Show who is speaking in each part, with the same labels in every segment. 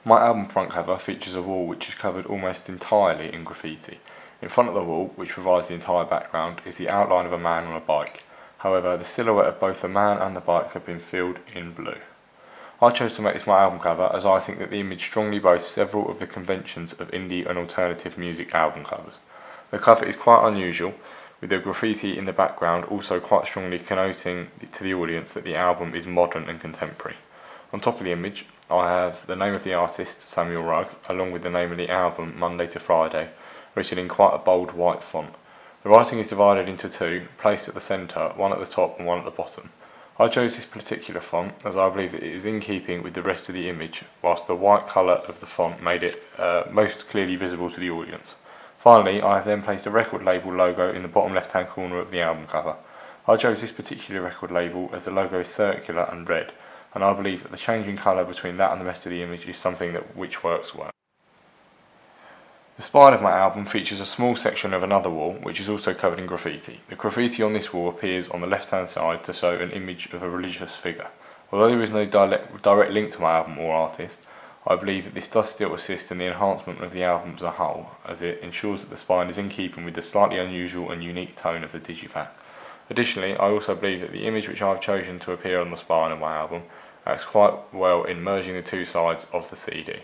Speaker 1: My album front cover features a wall which is covered almost entirely in graffiti. In front of the wall, which provides the entire background, is the outline of a man on a bike. However, the silhouette of both the man and the bike have been filled in blue. I chose to make this my album cover as I think that the image strongly boasts several of the conventions of indie and alternative music album covers. The cover is quite unusual, with the graffiti in the background also quite strongly connoting to the audience that the album is modern and contemporary. On top of the image, I have the name of the artist, Samuel Rugg, along with the name of the album, Monday to Friday, written in quite a bold white font. The writing is divided into two, placed at the centre, one at the top and one at the bottom. I chose this particular font as I believe that it is in keeping with the rest of the image, whilst the white colour of the font made it most clearly visible to the audience. Finally, I have then placed a record label logo in the bottom left hand corner of the album cover. I chose this particular record label as the logo is circular and red, and I believe that the change in colour between that and the rest of the image is something which works well. The spine of my album features a small section of another wall which is also covered in graffiti. The graffiti on this wall appears on the left hand side to show an image of a religious figure. Although there is no direct link to my album or artist, I believe that this does still assist in the enhancement of the album as a whole, as it ensures that the spine is in keeping with the slightly unusual and unique tone of the Digipak. Additionally, I also believe that the image which I have chosen to appear on the spine of my album acts quite well in merging the two sides of the CD,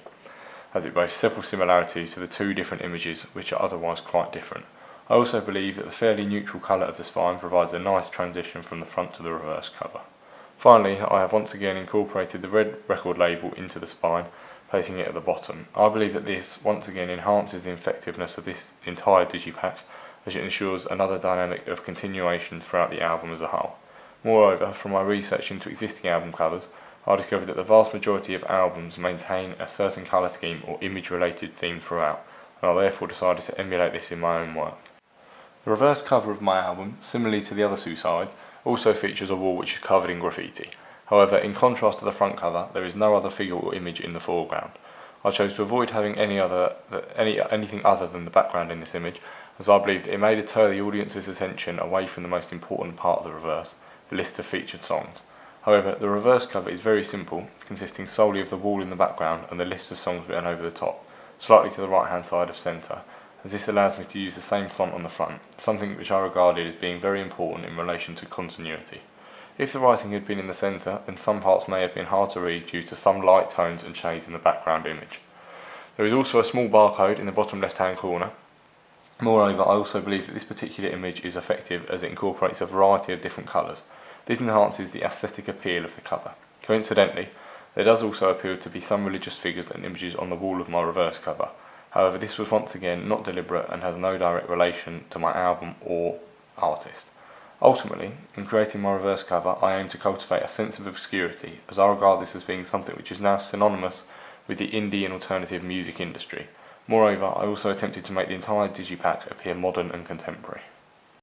Speaker 1: as it boasts several similarities to the two different images which are otherwise quite different. I also believe that the fairly neutral colour of the spine provides a nice transition from the front to the reverse cover. Finally, I have once again incorporated the red record label into the spine, placing it at the bottom. I believe that this once again enhances the effectiveness of this entire Digipak, as it ensures another dynamic of continuation throughout the album as a whole. Moreover, from my research into existing album covers, I discovered that the vast majority of albums maintain a certain colour scheme or image related theme throughout, and I therefore decided to emulate this in my own work. The reverse cover of my album, similarly to the other two sides, also features a wall which is covered in graffiti. However, in contrast to the front cover, there is no other figure or image in the foreground. I chose to avoid having anything other than the background in this image, as I believed it may deter the audience's attention away from the most important part of the reverse, the list of featured songs. However, the reverse cover is very simple, consisting solely of the wall in the background and the list of songs written over the top, slightly to the right hand side of centre, as this allows me to use the same font on the front, something which I regarded as being very important in relation to continuity. If the writing had been in the centre, then some parts may have been hard to read due to some light tones and shades in the background image. There is also a small barcode in the bottom left hand corner. Moreover, I also believe that this particular image is effective as it incorporates a variety of different colours. This enhances the aesthetic appeal of the cover. Coincidentally, there does also appear to be some religious figures and images on the wall of my reverse cover. However, this was once again not deliberate and has no direct relation to my album or artist. Ultimately, in creating my reverse cover, I aim to cultivate a sense of obscurity, as I regard this as being something which is now synonymous with the indie and alternative music industry. Moreover, I also attempted to make the entire Digipak appear modern and contemporary.